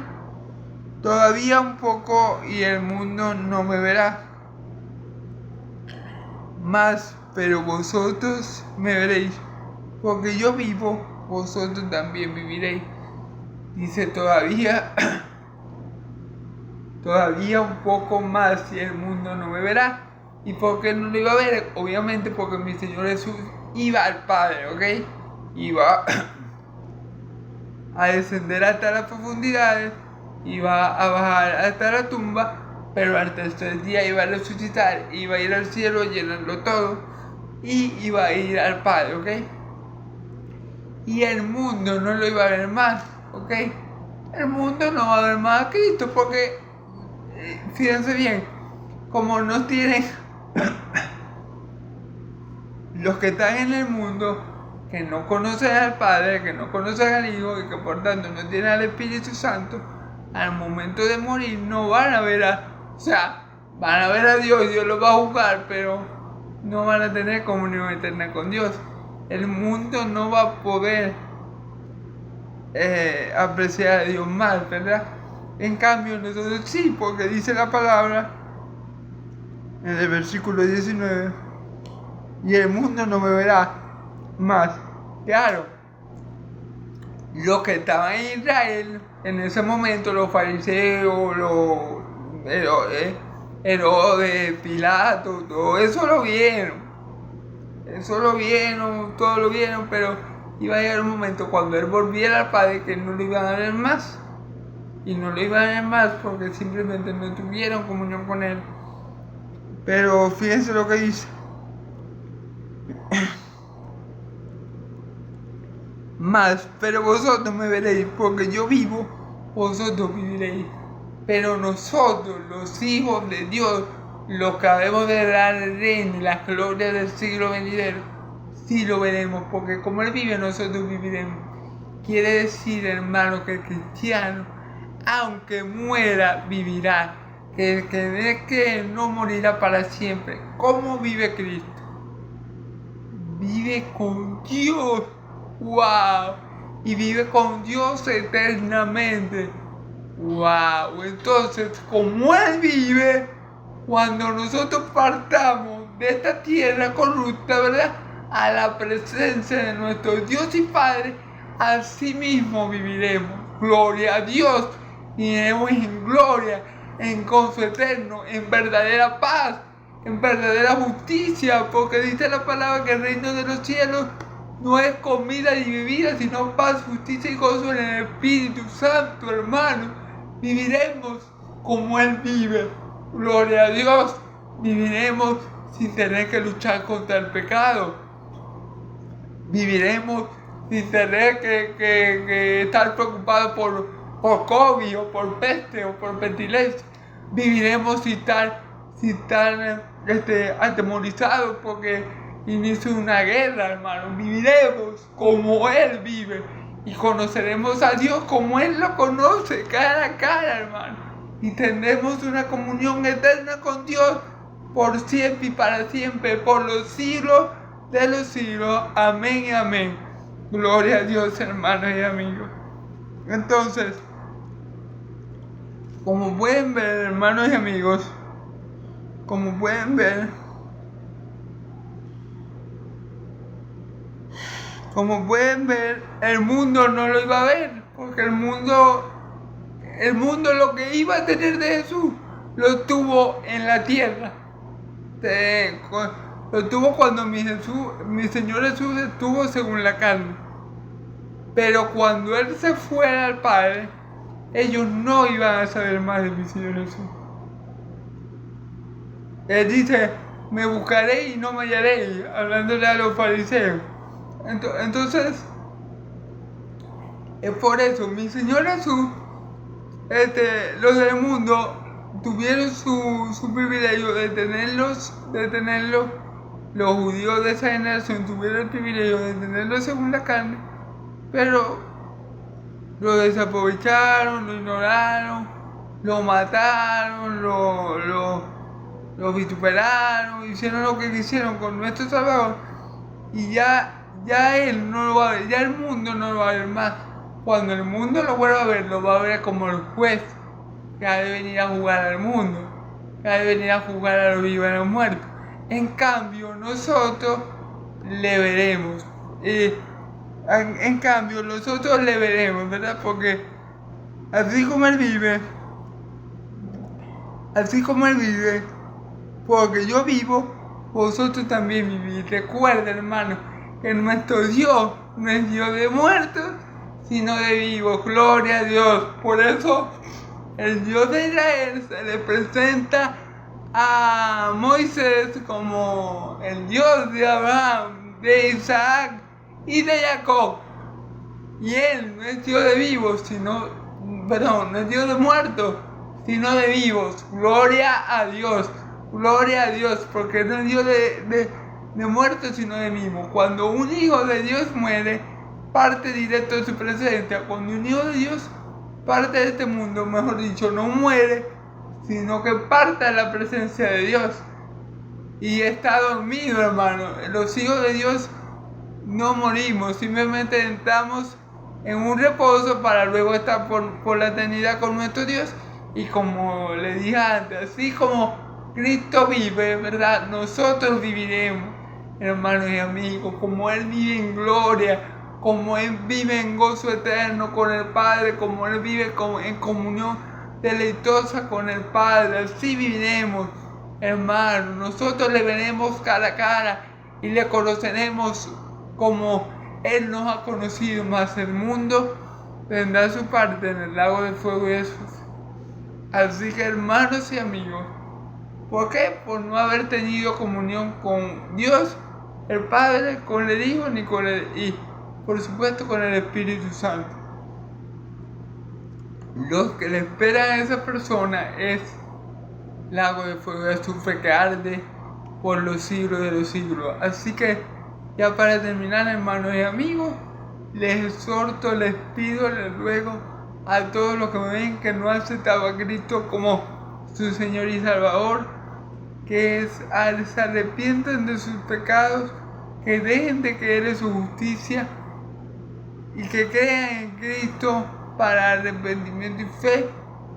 Todavía un poco y el mundo no me verá más, pero vosotros me veréis. Porque yo vivo, vosotros también viviréis. Dice todavía un poco más y el mundo no me verá. ¿Y por qué no lo iba a ver? Obviamente porque mi Señor Jesús iba al Padre, ¿ok? Iba a descender hasta las profundidades, iba a bajar hasta la tumba, pero al tercer día iba a resucitar, iba a ir al cielo, llenarlo todo, y iba a ir al Padre, ¿ok? Y el mundo no lo iba a ver más, ¿ok? El mundo no va a ver más a Cristo porque, fíjense bien, como no tienen los que están en el mundo, que no conocen al Padre, que no conocen al Hijo y que por tanto no tienen al Espíritu Santo, al momento de morir no van a ver van a ver a Dios, Dios los va a juzgar, pero no van a tener comunión eterna con Dios. El mundo no va a poder apreciar a Dios más, ¿verdad? En cambio nosotros sí, porque dice la palabra en el versículo 19, y el mundo no me verá más. Claro, los que estaban en Israel en ese momento, los fariseos, Herodes, Pilato, todo eso lo vieron. Todos lo vieron, pero iba a llegar un momento cuando él volviera al Padre que no lo iban a ver más. Y no lo iban a ver más porque simplemente no tuvieron comunión con él. Pero fíjense lo que dice. Más, pero vosotros me veréis, porque yo vivo, vosotros viviréis. Pero nosotros, los hijos de Dios, los que habemos de dar el reino y las glorias del siglo venidero, sí lo veremos, porque como Él vive, nosotros viviremos. Quiere decir, hermano, que el cristiano, aunque muera, vivirá. Que el que ve que no morirá para siempre. ¿Cómo vive Cristo? Vive con Dios. ¡Wow! Y vive con Dios eternamente. ¡Wow! Entonces, como Él vive, cuando nosotros partamos de esta tierra corrupta, ¿verdad?, a la presencia de nuestro Dios y Padre, así mismo viviremos. Gloria a Dios. Viviremos en gloria, en gozo eterno, en verdadera paz, en verdadera justicia, porque dice la palabra que el reino de los cielos no es comida ni bebida, sino paz, justicia y gozo en el Espíritu Santo, hermano. Viviremos como Él vive. Gloria a Dios. Viviremos sin tener que luchar contra el pecado. Viviremos sin tener que estar preocupados por COVID o por peste o por pestilencia. Viviremos sin estar atemorizados porque inicia una guerra, hermano. Viviremos como Él vive y conoceremos a Dios como Él lo conoce, cara a cara, hermano. Y tendremos una comunión eterna con Dios por siempre y para siempre, por los siglos de los siglos. Amén y amén. Gloria a Dios, hermanos y amigos. Entonces, como pueden ver, hermanos y amigos, como pueden ver, el mundo no lo iba a ver, porque el mundo lo que iba a tener de Jesús lo tuvo en la tierra. lo tuvo cuando mi Señor Jesús estuvo según la carne. Pero cuando Él se fuera al Padre, ellos no iban a saber más de mi Señor Jesús. Él dice, me buscaréis y no me hallaréis, hablándole a los fariseos. Entonces, es por eso, mi Señor Jesús, los del mundo tuvieron su privilegio de tenerlos, los judíos de esa generación tuvieron el privilegio de tenerlos según la carne, pero lo desaprovecharon, lo ignoraron, lo mataron, lo vituperaron, hicieron lo que quisieron con nuestro Salvador, y ya Él no lo va a ver, ya el mundo no lo va a ver más. Cuando el mundo lo vuelva a ver, lo va a ver como el juez que ha de venir a juzgar al mundo, que ha de venir a juzgar a los vivos y a los muertos. En cambio, nosotros le veremos. En cambio, nosotros le veremos, ¿verdad? Porque así como Él vive, porque yo vivo, vosotros también vivís. Recuerda, hermano, que nuestro Dios no es Dios de muertos, sino de vivos. Gloria a Dios. Por eso el Dios de Israel se le presenta a Moisés como el Dios de Abraham, de Isaac y de Jacob. Y Él no es Dios de vivos, no es Dios de muertos, sino de vivos. Gloria a Dios, porque no es Dios de muertos, sino de vivos. Cuando un hijo de Dios muere, parte directo de su presencia. Cuando un hijo de Dios parte de este mundo, mejor dicho, no muere, sino que parte de la presencia de Dios. Y está dormido, hermano. Los hijos de Dios no morimos, simplemente entramos en un reposo para luego estar por la eternidad con nuestro Dios. Y como le dije antes, así como Cristo vive, ¿verdad? Nosotros viviremos, hermanos y amigos, como Él vive en gloria, como Él vive en gozo eterno con el Padre, como Él vive en comunión deleitosa con el Padre. Así viviremos, hermanos. Nosotros le veremos cara a cara y le conoceremos como Él nos ha conocido, más el mundo tendrá su parte en el lago de fuego de Jesús. Así que, hermanos y amigos, ¿por qué? Por no haber tenido comunión con Dios, el Padre, con el Hijo, y por supuesto con el Espíritu Santo. Lo que le esperan a esa persona es lago de fuego de azufre que arde por los siglos de los siglos. Así que, ya para terminar, hermanos y amigos, les exhorto, les pido, les ruego a todos los que me ven que no han aceptado a Cristo como su Señor y Salvador, que se arrepientan de sus pecados, que dejen de creer en su justicia y que crean en Cristo para arrepentimiento y fe,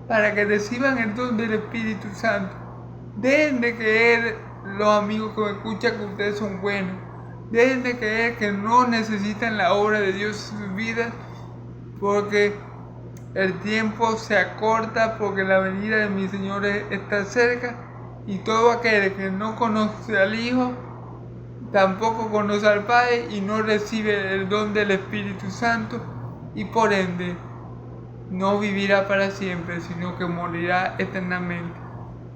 para que reciban el don del Espíritu Santo. Dejen de creer, los amigos que me escuchan, que ustedes son buenos. Dejen de creer que no necesitan la obra de Dios en sus vidas, porque el tiempo se acorta, porque la venida de mi Señor está cerca, y todo aquel que no conoce al Hijo tampoco conoce al Padre y no recibe el don del Espíritu Santo, y por ende no vivirá para siempre, sino que morirá eternamente.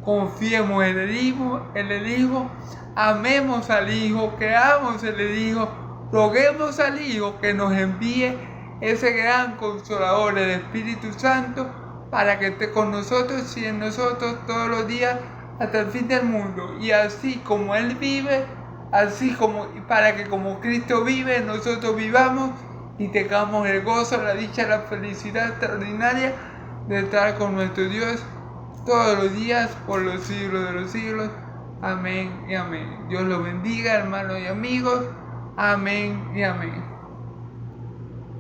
Confiemos en el Hijo, amemos al Hijo, creamos en el Hijo, roguemos al Hijo que nos envíe ese gran consolador, el Espíritu Santo, para que esté con nosotros y en nosotros todos los días hasta el fin del mundo. Y así como Él vive, para que como Cristo vive, nosotros vivamos y tengamos el gozo, la dicha, la felicidad extraordinaria de estar con nuestro Dios todos los días por los siglos de los siglos. Amén y amén. Dios los bendiga, hermanos y amigos. Amén y amén.